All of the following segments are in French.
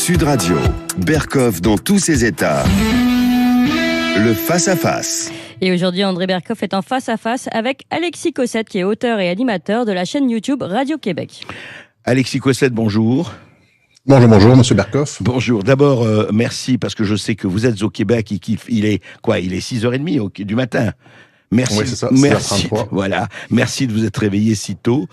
Sud Radio, Berkoff dans tous ses états. Le face-à-face. Et aujourd'hui, André Berkoff est en face-à-face avec Alexis Cossette, qui est auteur et animateur de la chaîne YouTube Radio-Québec. Alexis Cossette, bonjour. Bonjour, monsieur Berkoff. Bonjour. D'abord, merci, parce que je sais que vous êtes au Québec et il est 6h30 du matin. Merci, oui, c'est ça, merci. Voilà, merci de vous être réveillé si tôt.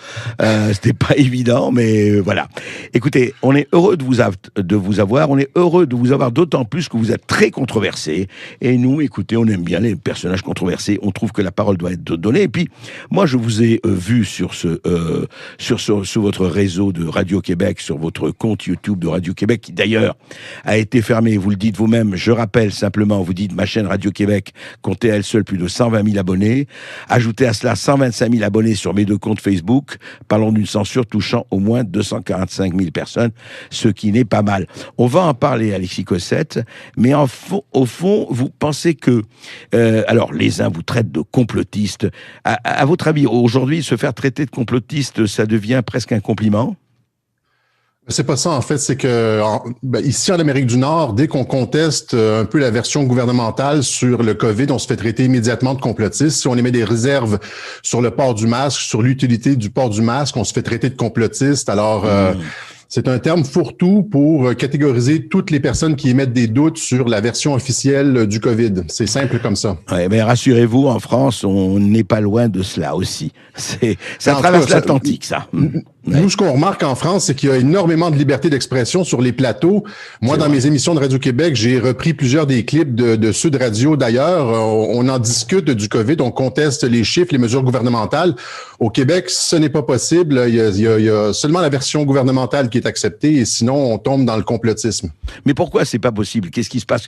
C'était pas évident, mais voilà. Écoutez, on est heureux de vous avoir. On est heureux de vous avoir d'autant plus que vous êtes très controversé. Et nous, écoutez, on aime bien les personnages controversés. On trouve que la parole doit être donnée. Et puis, moi, je vous ai vu sur votre réseau de Radio-Québec, sur votre compte YouTube de Radio-Québec, qui d'ailleurs a été fermé. Vous le dites vous-même. Je rappelle simplement, vous dites ma chaîne Radio-Québec comptait à elle seule plus de 120 000 abonnés. Ajoutez à cela 125 000 abonnés sur mes deux comptes Facebook, parlons d'une censure touchant au moins 245 000 personnes, ce qui n'est pas mal. On va en parler, Alexis Cossette, mais au fond, vous pensez que... alors, les uns vous traitent de complotistes. À votre avis, aujourd'hui, se faire traiter de complotiste, ça devient presque un compliment ? C'est pas ça, en fait. C'est que ici, en Amérique du Nord, dès qu'on conteste un peu la version gouvernementale sur le COVID, on se fait traiter immédiatement de complotiste. Si on émet des réserves sur le port du masque, sur l'utilité du port du masque, on se fait traiter de complotiste. Alors, c'est un terme fourre-tout pour catégoriser toutes les personnes qui émettent des doutes sur la version officielle du COVID. C'est simple comme ça. Ouais, mais rassurez-vous, en France, on n'est pas loin de cela aussi. Ça traverse l'Atlantique, ça. Nous, ce qu'on remarque en France, c'est qu'il y a énormément de liberté d'expression sur les plateaux. Moi, dans mes émissions de Radio-Québec, j'ai repris plusieurs des clips de Sud Radio. D'ailleurs, on en discute du COVID, on conteste les chiffres, les mesures gouvernementales. Au Québec, ce n'est pas possible. Il y a seulement la version gouvernementale qui est acceptée, et sinon, on tombe dans le complotisme. Mais pourquoi c'est pas possible? Qu'est-ce qui se passe?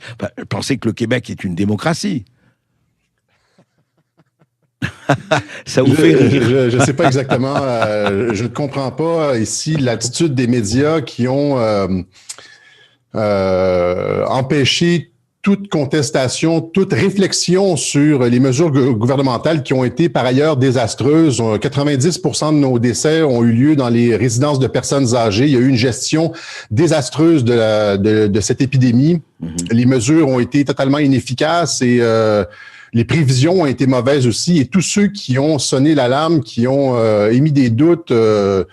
Pensez que le Québec est une démocratie. Ça vous fait rire. Je ne sais pas exactement. Je ne comprends pas ici l'attitude des médias qui ont empêché toute contestation, toute réflexion sur les mesures gouvernementales qui ont été par ailleurs désastreuses. 90% de nos décès ont eu lieu dans les résidences de personnes âgées. Il y a eu une gestion désastreuse de cette épidémie. Les mesures ont été totalement inefficaces et les prévisions ont été mauvaises aussi, et tous ceux qui ont sonné l'alarme, qui ont émis des doutes, se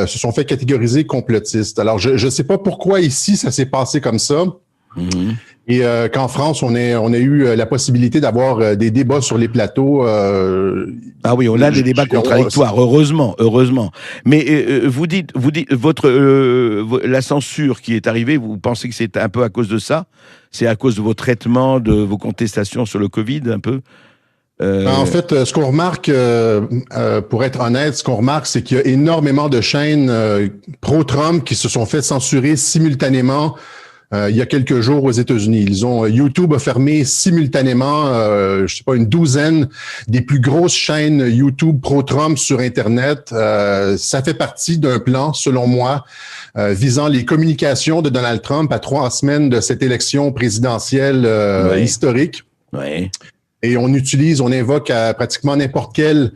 sont fait catégoriser complotistes. Alors, je ne sais pas pourquoi ici ça s'est passé comme ça. Et qu'en France, on a eu la possibilité d'avoir des débats sur les plateaux. Ah oui, on a des débats contradictoires, heureusement. Mais vous dites la censure qui est arrivée, vous pensez que c'est un peu à cause de ça? C'est à cause de vos traitements, de vos contestations sur le Covid, un peu? En fait, ce qu'on remarque, pour être honnête, c'est qu'il y a énormément de chaînes pro-Trump qui se sont fait censurer simultanément il y a quelques jours aux États-Unis. YouTube a fermé simultanément, une douzaine des plus grosses chaînes YouTube pro-Trump sur Internet. Ça fait partie d'un plan, selon moi, visant les communications de Donald Trump à 3 semaines de cette élection présidentielle historique. Oui. Et on invoque pratiquement n'importe quelle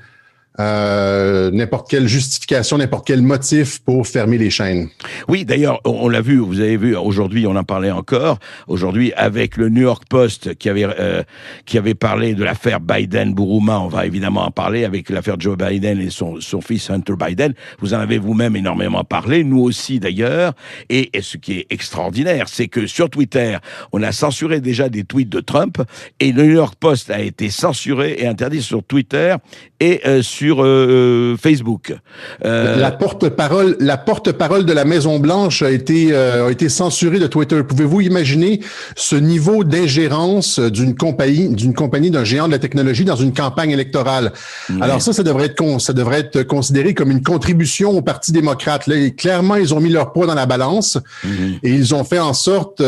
justification, n'importe quel motif pour fermer les chaînes. Oui, d'ailleurs, on l'a vu, vous avez vu, aujourd'hui, on en parlait encore, aujourd'hui, avec le New York Post qui avait parlé de l'affaire Biden-Bourouma, on va évidemment en parler, avec l'affaire Joe Biden et son fils Hunter Biden. Vous en avez vous-même énormément parlé, nous aussi d'ailleurs, et ce qui est extraordinaire, c'est que sur Twitter, on a censuré déjà des tweets de Trump, et le New York Post a été censuré et interdit sur Twitter et sur Facebook. La porte-parole de la Maison-Blanche a été censurée de Twitter. Pouvez-vous imaginer ce niveau d'ingérence d'une compagnie, d'un géant de la technologie dans une campagne électorale? Oui. Alors ça devrait être considéré comme une contribution au Parti démocrate. Là, et clairement, ils ont mis leur poids dans la balance et ils ont fait en sorte,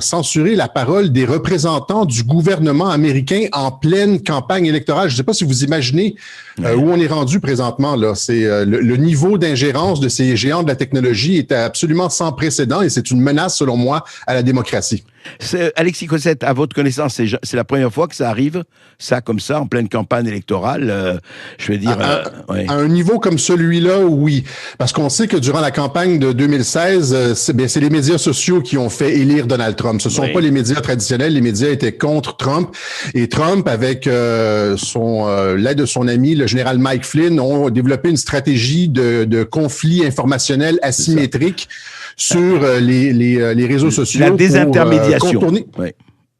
censurer la parole des représentants du gouvernement américain en pleine campagne électorale. Je ne sais pas si vous imaginez où on est rendu présentement. Là, c'est le niveau d'ingérence de ces géants de la technologie est absolument sans précédent et c'est une menace, selon moi, à la démocratie. Alexis Cossette, à votre connaissance, c'est la première fois que ça arrive, ça comme ça, en pleine campagne électorale, je vais dire... À un niveau comme celui-là, oui. Parce qu'on sait que durant la campagne de 2016, c'est les médias sociaux qui ont fait élire Donald Trump. Ce ne sont pas les médias traditionnels. Les médias étaient contre Trump. Et Trump, avec l'aide de son ami, le général Mike Flynn, ont développé une stratégie de conflit informationnel asymétrique sur les réseaux sociaux. La désintermédiation.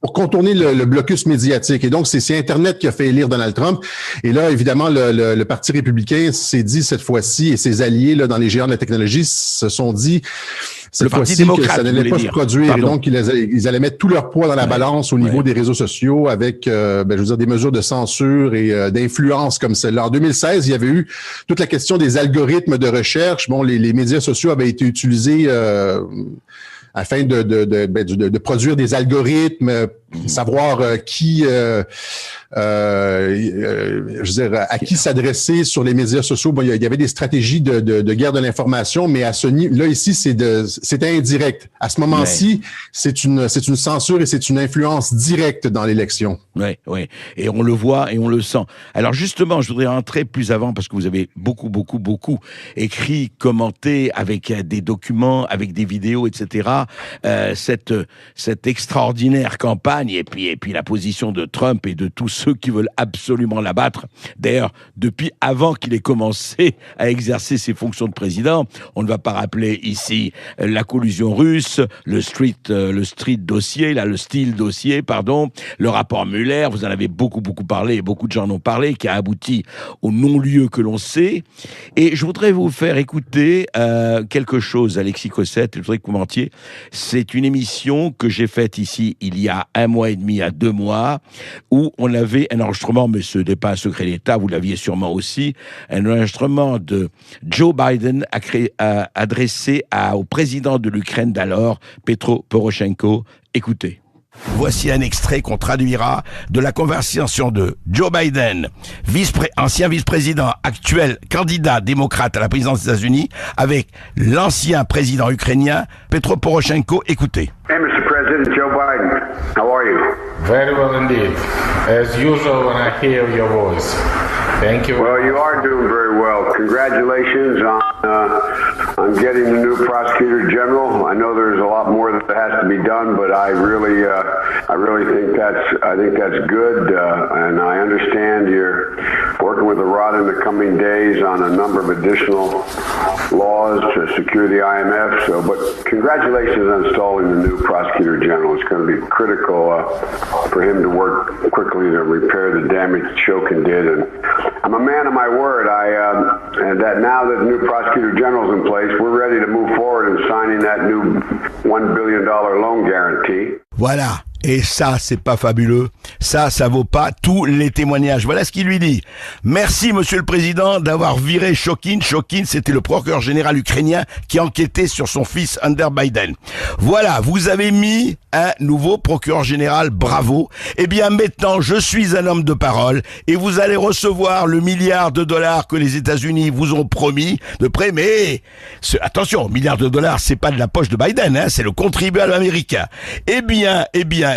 Pour contourner le blocus médiatique. Et donc, c'est Internet qui a fait élire Donald Trump. Et là, évidemment, le Parti républicain s'est dit cette fois-ci, et ses alliés là, dans les géants de la technologie se sont dit cette fois-ci que ça n'allait pas se produire. Pardon. Et donc, ils allaient mettre tout leur poids dans la balance au niveau des réseaux sociaux avec, des mesures de censure et d'influence comme celle-là. En 2016, il y avait eu toute la question des algorithmes de recherche. Bon, les médias sociaux avaient été utilisés afin de produire des algorithmes, savoir à qui s'adresser sur les médias sociaux. Bon, il y avait des stratégies de guerre de l'information, mais à ce niveau, là ici, c'était indirect. À ce moment-ci, c'est une censure et c'est une influence directe dans l'élection. Oui. Et on le voit et on le sent. Alors justement, je voudrais rentrer plus avant parce que vous avez beaucoup écrit, commenté avec des documents, avec des vidéos, etc. Cette extraordinaire campagne et puis la position de Trump et de tous ceux qui veulent absolument l'abattre. D'ailleurs, depuis avant qu'il ait commencé à exercer ses fonctions de président, on ne va pas rappeler ici la collusion russe, le Steele dossier, le rapport Mueller, vous en avez beaucoup parlé, et beaucoup de gens en ont parlé, qui a abouti au non-lieu que l'on sait. Et je voudrais vous faire écouter quelque chose, Alexis Cossette, je voudrais que vous mentiez. C'est une émission que j'ai faite ici il y a 1 mois et demi à 2 mois, où on avait un enregistrement, mais ce n'est pas un secret d'État, vous l'aviez sûrement aussi, un enregistrement de Joe Biden adressé au président de l'Ukraine d'alors, Petro Poroshenko. Écoutez. Voici un extrait qu'on traduira de la conversation de Joe Biden, ancien vice-président, actuel candidat démocrate à la présidence des États-Unis, avec l'ancien président ukrainien Petro Poroshenko. Écoutez. Hey, Mr. President, Joe Biden, how are you? Very well indeed. As usual when I hear your voice. Thank you. Well, you are doing very well. Congratulations on getting the new prosecutor general. I know there's a lot more that has to be done, but I really think that's good, and I understand you're working with Rod in the coming days on a number of additional laws to secure the IMF. But congratulations on installing the new prosecutor general. It's going to be critical for him to work quickly to repair the damage Shokin did. And I'm a man of my word. And that now that the new prosecutor general is in place, we're ready to move forward in signing that new $1 billion loan guarantee. Voilà. Et ça, c'est pas fabuleux. Ça vaut pas tous les témoignages. Voilà ce qu'il lui dit. Merci, Monsieur le Président, d'avoir viré Shokin. Shokin, c'était le procureur général ukrainien qui enquêtait sur son fils Hunter Biden. Voilà, vous avez mis un nouveau procureur général, bravo. Eh bien, maintenant, je suis un homme de parole et vous allez recevoir le $1 milliard que les États-Unis vous ont promis de près. Mais attention, $1 milliard, c'est pas de la poche de Biden, hein, c'est le contribuable américain. Eh bien,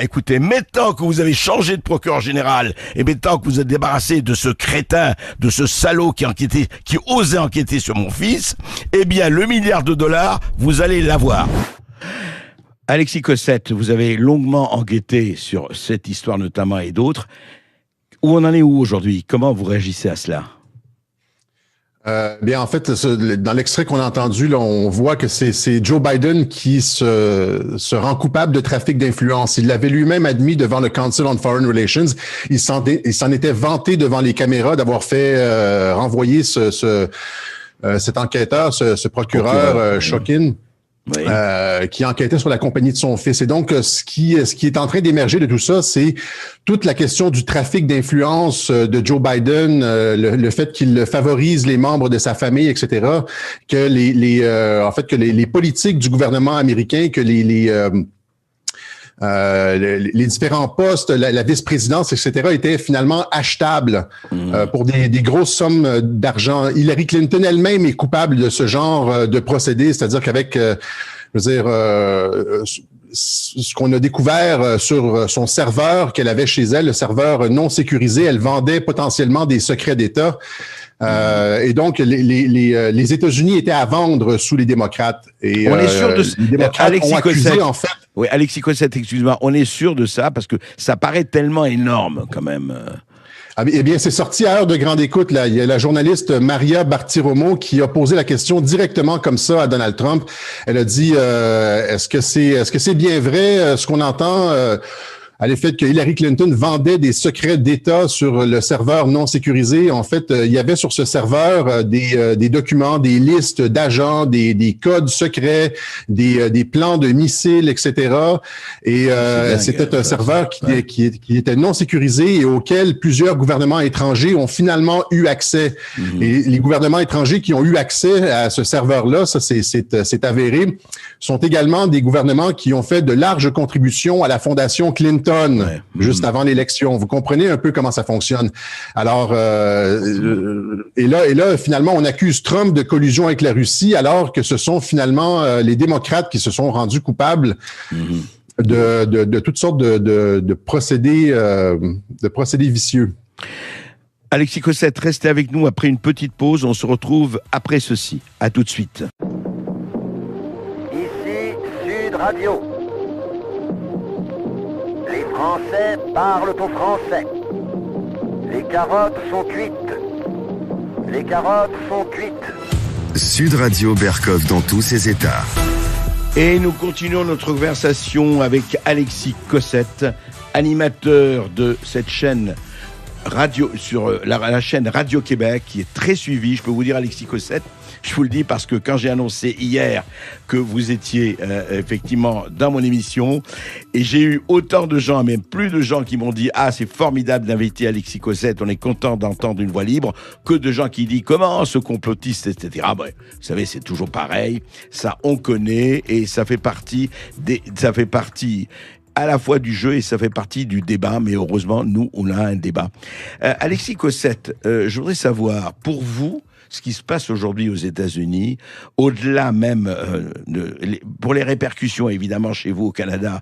écoutez, maintenant que vous avez changé de procureur général et maintenant que vous êtes débarrassé de ce crétin, de ce salaud qui osait enquêter sur mon fils, eh bien, le $1 milliard, vous allez l'avoir. Alexis Cossette, vous avez longuement enquêté sur cette histoire notamment et d'autres. Où on en est aujourd'hui? Comment vous réagissez à cela? Bien, en fait, dans l'extrait qu'on a entendu, là, on voit que c'est Joe Biden qui se rend coupable de trafic d'influence. Il l'avait lui-même admis devant le Council on Foreign Relations. Il s'en était vanté devant les caméras d'avoir fait renvoyer cet enquêteur, ce procureur Shokin. Oui. Qui enquêtait sur la compagnie de son fils. Et donc, ce qui est en train d'émerger de tout ça, c'est toute la question du trafic d'influence de Joe Biden, le fait qu'il favorise les membres de sa famille, etc. Que les politiques du gouvernement américain, que les différents postes, la vice-présidence, etc., étaient finalement achetables pour des grosses sommes d'argent. Hillary Clinton elle-même est coupable de ce genre de procédé, c'est-à-dire qu'avec, ce qu'on a découvert sur son serveur qu'elle avait chez elle, le serveur non sécurisé, elle vendait potentiellement des secrets d'État. Et donc, les États-Unis étaient à vendre sous les démocrates. Et, on est sûr de les démocrates Alexis ont accusé, Cossette, en fait. Oui, Alexis Cossette, excuse-moi, on est sûr de ça parce que ça paraît tellement énorme quand même. Eh bien, c'est sorti à Heure de grande écoute. Là. Il y a la journaliste Maria Bartiromo qui a posé la question directement comme ça à Donald Trump. Elle a dit est-ce que c'est bien vrai ce qu'on entend à l'effet que Hillary Clinton vendait des secrets d'État sur le serveur non sécurisé. En fait, il y avait sur ce serveur des documents, des listes d'agents, des codes secrets, des plans de missiles, etc. Et c'était un serveur qui était non sécurisé et auquel plusieurs gouvernements étrangers ont finalement eu accès. Et les gouvernements étrangers qui ont eu accès à ce serveur-là, ça c'est avéré, sont également des gouvernements qui ont fait de larges contributions à la Fondation Clinton. Juste avant l'élection. Vous comprenez un peu comment ça fonctionne. Alors, et là, finalement, on accuse Trump de collusion avec la Russie, alors que ce sont finalement les démocrates qui se sont rendus coupables de toutes sortes de procédés vicieux. Alexis Cossette, restez avec nous après une petite pause. On se retrouve après ceci. À tout de suite. Ici Sud Radio. Les Français parlent au français. Les carottes sont cuites. Les carottes sont cuites. Sud Radio Berkov dans tous ses états. Et nous continuons notre conversation avec Alexis Cossette, animateur de cette chaîne radio sur la chaîne Radio-Québec, qui est très suivie. Je peux vous dire, Alexis Cossette, je vous le dis parce que quand j'ai annoncé hier que vous étiez effectivement dans mon émission, et j'ai eu autant de gens, même plus de gens qui m'ont dit « Ah, c'est formidable d'inviter Alexis Cossette, on est content d'entendre une voix libre », que de gens qui disent « Comment ce complotiste, etc. » Vous savez, c'est toujours pareil, ça on connaît, et ça fait partie à la fois du jeu et ça fait partie du débat, mais heureusement, nous, on a un débat. Alexis Cossette, je voudrais savoir, pour vous, ce qui se passe aujourd'hui aux États-Unis, au-delà même pour les répercussions, évidemment, chez vous au Canada,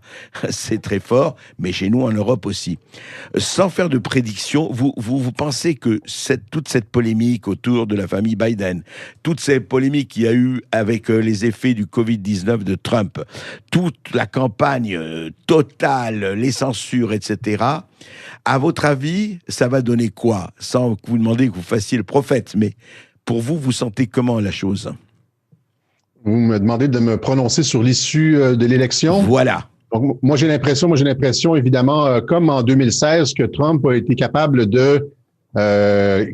c'est très fort, mais chez nous en Europe aussi. Sans faire de prédiction, vous pensez que toute cette polémique autour de la famille Biden, toute cette polémique qu'il y a eu avec les effets du Covid-19 de Trump, toute la campagne totale, les censures, etc., à votre avis, ça va donner quoi? Sans vous demander que vous fassiez le prophète, mais pour vous, vous sentez comment la chose? Vous me demandez de me prononcer sur l'issue de l'élection? Voilà. Donc, moi, j'ai l'impression, évidemment, comme en 2016, que Trump a été capable de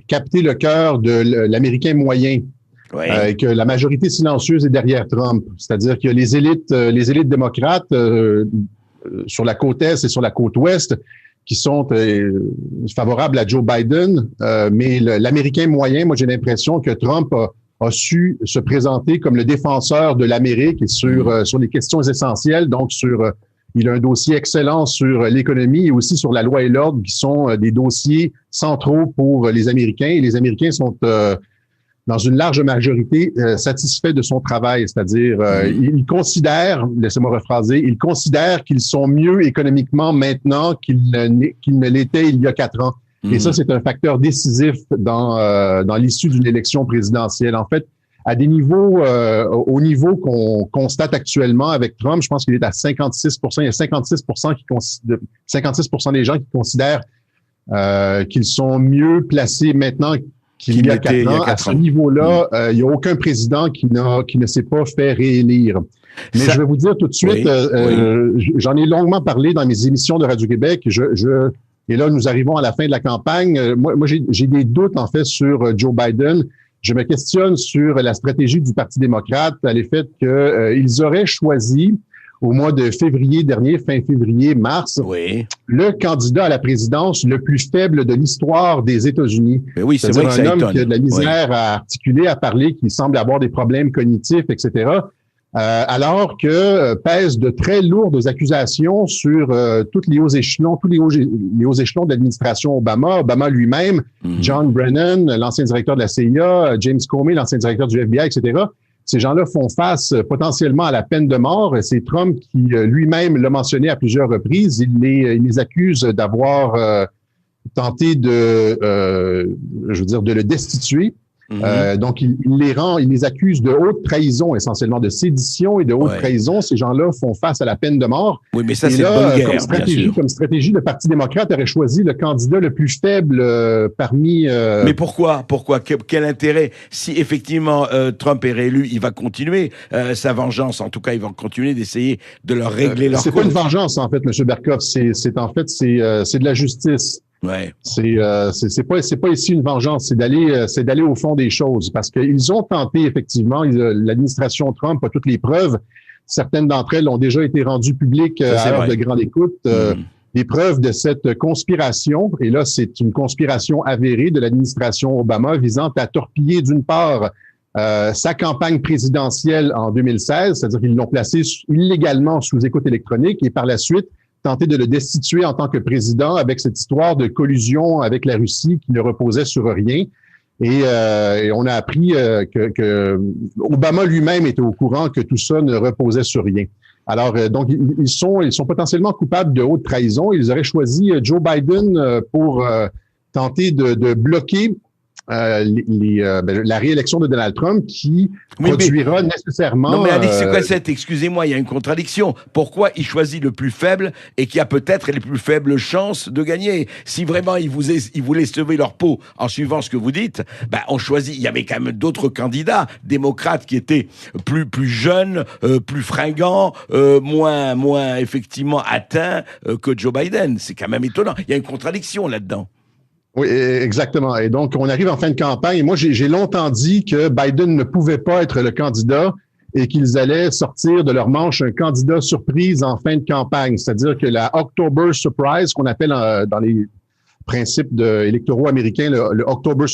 capter le cœur de l'Américain moyen. Oui. Et que la majorité silencieuse est derrière Trump. C'est-à-dire que les élites démocrates sur la côte Est et sur la côte Ouest qui sont favorables à Joe Biden, mais l'Américain moyen, moi j'ai l'impression que Trump a su se présenter comme le défenseur de l'Amérique et sur les questions essentielles. Donc il a un dossier excellent sur l'économie et aussi sur la loi et l'ordre, qui sont des dossiers centraux pour les Américains. Et les Américains sont dans une large majorité satisfaits de son travail, c'est-à-dire ils considèrent, laissez-moi rephraser, ils considèrent qu'ils sont mieux économiquement maintenant qu'ils ne l'étaient il y a 4 ans. Et ça, c'est un facteur décisif dans l'issue d'une élection présidentielle. En fait, à des niveaux, au niveau qu'on constate actuellement avec Trump, je pense qu'il est à 56%. Il y a 56% des gens qui considèrent qu'ils sont mieux placés maintenant qu'il y a 4 ans. À ce niveau-là, il n'y a aucun président qui ne s'est pas fait réélire. Mais je vais vous dire tout de suite, j'en ai longuement parlé dans mes émissions de Radio-Québec. Et là, nous arrivons à la fin de la campagne. Moi, j'ai des doutes, en fait, sur Joe Biden. Je me questionne sur la stratégie du Parti démocrate à l'effet qu'ils auraient choisi, au mois de février dernier, fin février, mars, le candidat à la présidence le plus faible de l'histoire des États-Unis. Mais oui, c'est vrai que un homme qui a de la misère à articuler, à parler, qui semble avoir des problèmes cognitifs, etc., alors que pèsent de très lourdes accusations sur tous les hauts échelons, les hauts échelons de l'administration Obama lui-même, John Brennan, l'ancien directeur de la CIA, James Comey, l'ancien directeur du FBI, etc., Ces gens-là font face potentiellement à la peine de mort. C'est Trump qui lui-même l'a mentionné à plusieurs reprises. Il les accuse d'avoir tenté de le destituer. Donc, il les accuse de haute trahison, essentiellement de sédition et de haute trahison. Ces gens-là font face à la peine de mort. Oui, mais ça, c'est une guerre, comme stratégie, le Parti démocrate aurait choisi le candidat le plus faible parmi... Mais pourquoi? Quel intérêt? Si effectivement Trump est réélu, il va continuer sa vengeance. En tout cas, il va continuer d'essayer de leur régler leur compte. C'est pas une vengeance, en fait, M. Berkoff. C'est de la justice. Ouais. C'est pas ici une vengeance, c'est d'aller au fond des choses, parce qu'ils ont tenté effectivement, l'administration Trump a toutes les preuves. Certaines d'entre elles ont déjà été rendues publiques à l'heure de grande écoute. Les preuves de cette conspiration, et là c'est une conspiration avérée de l'administration Obama visant à torpiller d'une part sa campagne présidentielle en 2016, c'est-à-dire qu'ils l'ont placé illégalement sous écoute électronique, et par la suite tenter de le destituer en tant que président avec cette histoire de collusion avec la Russie qui ne reposait sur rien. Et on a appris que Obama lui-même était au courant que tout ça ne reposait sur rien. Alors, donc, ils sont potentiellement coupables de haute trahison. Ils auraient choisi Joe Biden pour tenter de bloquer la réélection de Donald Trump qui produira nécessairement... Non, mais Alex Cossette, excusez-moi, il y a une contradiction. Pourquoi il choisit le plus faible et qui a peut-être les plus faibles chances de gagner? Si vraiment ils voulaient sauver leur peau en suivant ce que vous dites, on choisit... Il y avait quand même d'autres candidats démocrates qui étaient plus jeunes, plus fringants, moins effectivement atteints que Joe Biden. C'est quand même étonnant. Il y a une contradiction là-dedans. Oui, exactement. Et donc, on arrive en fin de campagne. Et moi, j'ai longtemps dit que Biden ne pouvait pas être le candidat et qu'ils allaient sortir de leur manche un candidat surprise en fin de campagne. C'est-à-dire que la October Surprise, qu'on appelle dans les principes électoraux américains le October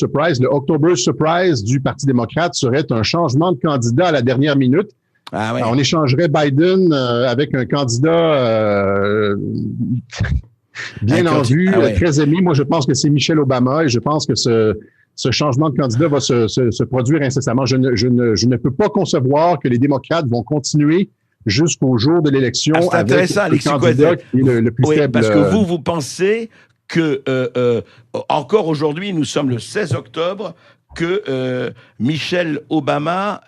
Surprise du Parti démocrate serait un changement de candidat à la dernière minute. Ah ouais. Alors, on échangerait Biden avec un candidat... bien en vue, très aimé. Moi, je pense que c'est Michelle Obama et je pense que ce changement de candidat va se produire incessamment. Je ne peux pas concevoir que les démocrates vont continuer jusqu'au jour de l'élection avec le candidat qui est le plus faible. Parce que vous pensez que encore aujourd'hui, nous sommes le 16 octobre, que Michelle Obama,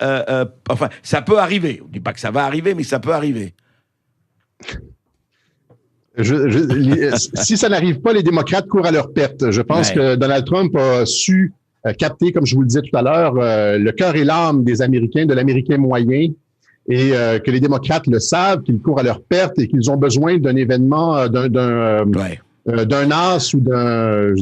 enfin, ça peut arriver. On ne dit pas que ça va arriver, mais ça peut arriver. Si ça n'arrive pas, les démocrates courent à leur perte. Je pense que Donald Trump a su capter, comme je vous le disais tout à l'heure, le cœur et l'âme des Américains, de l'Américain moyen, et que les démocrates le savent, qu'ils courent à leur perte et qu'ils ont besoin d'un événement, d'un as ou d'une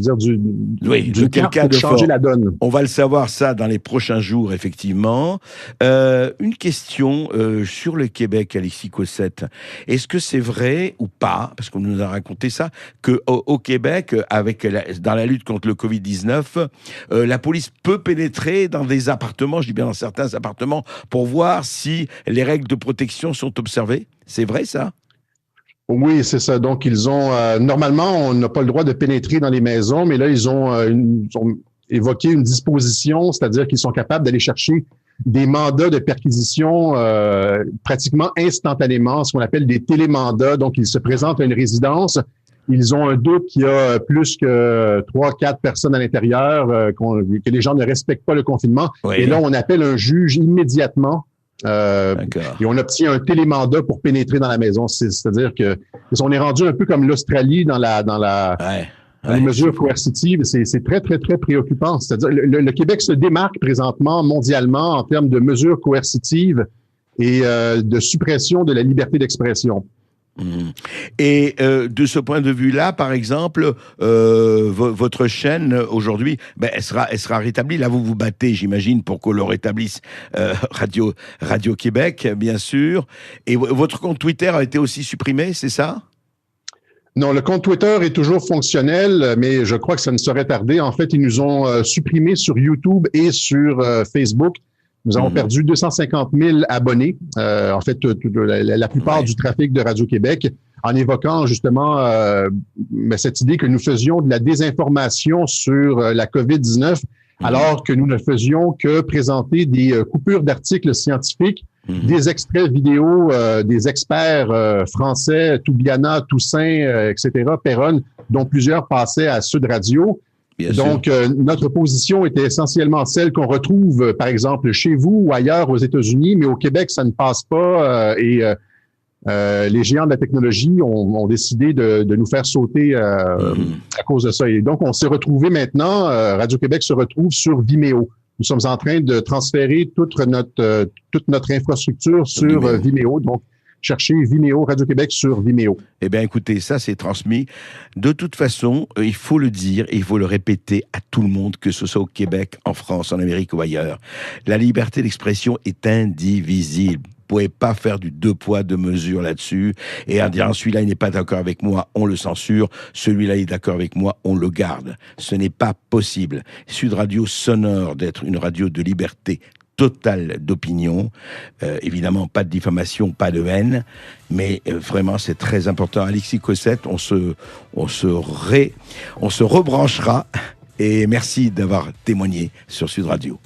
carte pour changer la donne. On va le savoir ça dans les prochains jours, effectivement. Une question sur le Québec, Alexis Cossette. Est-ce que c'est vrai ou pas, parce qu'on nous a raconté ça, qu'au Québec, dans la lutte contre le Covid-19, la police peut pénétrer dans des appartements, je dis bien dans certains appartements, pour voir si les règles de protection sont observées? C'est vrai, ça? Oui, c'est ça. Donc, ils ont normalement, on n'a pas le droit de pénétrer dans les maisons, mais là, ils ont évoqué une disposition, c'est-à-dire qu'ils sont capables d'aller chercher des mandats de perquisition pratiquement instantanément, ce qu'on appelle des télémandats. Donc, ils se présentent à une résidence, ils ont un doute qu'il y a plus que 3-4 personnes à l'intérieur, que les gens ne respectent pas le confinement. Oui. Et là, on appelle un juge immédiatement. Et on obtient un télémandat pour pénétrer dans la maison. C'est-à-dire que on est rendu un peu comme l'Australie dans les mesures coercitives. C'est très, très, très préoccupant. C'est-à-dire le Québec se démarque présentement mondialement en termes de mesures coercitives et de suppression de la liberté d'expression. Et de ce point de vue-là, par exemple, votre chaîne aujourd'hui, elle sera rétablie. Là, vous vous battez, j'imagine, pour qu'on le rétablisse. Radio Québec, bien sûr. Et votre compte Twitter a été aussi supprimé, c'est ça? Non, le compte Twitter est toujours fonctionnel, mais je crois que ça ne saurait tarder. En fait, ils nous ont supprimés sur YouTube et sur Facebook. Nous avons perdu 250 000 abonnés, en fait, la plupart du trafic de Radio-Québec, en évoquant justement cette idée que nous faisions de la désinformation sur la COVID-19 alors que nous ne faisions que présenter des coupures d'articles scientifiques, des extraits vidéo des experts français, Toubiana, Toussaint, etc., Perron, dont plusieurs passaient à Sud Radio. Donc, notre position était essentiellement celle qu'on retrouve, par exemple, chez vous ou ailleurs aux États-Unis, mais au Québec, ça ne passe pas les géants de la technologie ont décidé de nous faire sauter à cause de ça. Et donc, on s'est retrouvé maintenant, Radio-Québec se retrouve sur Vimeo. Nous sommes en train de transférer toute notre infrastructure sur Vimeo. Donc, cherchez Vimeo, Radio-Québec sur Vimeo. Eh bien, écoutez, ça, c'est transmis. De toute façon, il faut le dire et il faut le répéter à tout le monde, que ce soit au Québec, en France, en Amérique ou ailleurs. La liberté d'expression est indivisible. Vous pouvez pas faire du 2 poids, 2 mesures là-dessus et en disant celui-là il n'est pas d'accord avec moi, on le censure, celui-là il est d'accord avec moi, on le garde. Ce n'est pas possible. Sud Radio s'honore d'être une radio de liberté totale d'opinion, évidemment pas de diffamation, pas de haine, mais vraiment c'est très important. Alexis Cossette, on se rebranchera et merci d'avoir témoigné sur Sud Radio.